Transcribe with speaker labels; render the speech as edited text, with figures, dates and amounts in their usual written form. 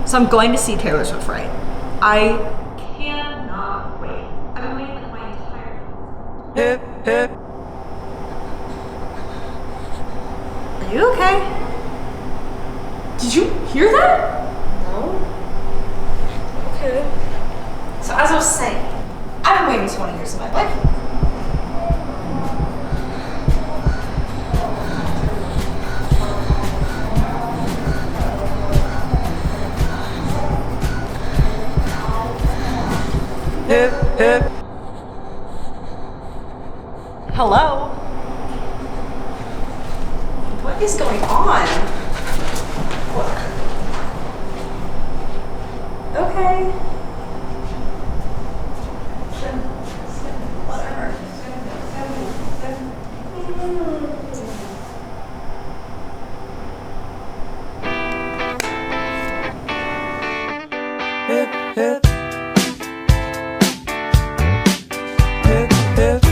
Speaker 1: So I'm going to see Taylor Swift, right? I cannot wait. I've been waiting like my entire life.
Speaker 2: Hip, hip.
Speaker 1: Are you okay? Did you hear that?
Speaker 3: No? Okay. So as I was saying, I've been waiting 20 years of my life.
Speaker 2: Hip, hip.
Speaker 1: Hello?
Speaker 3: What is going on? Okay. Whatever.
Speaker 2: Hip, hip.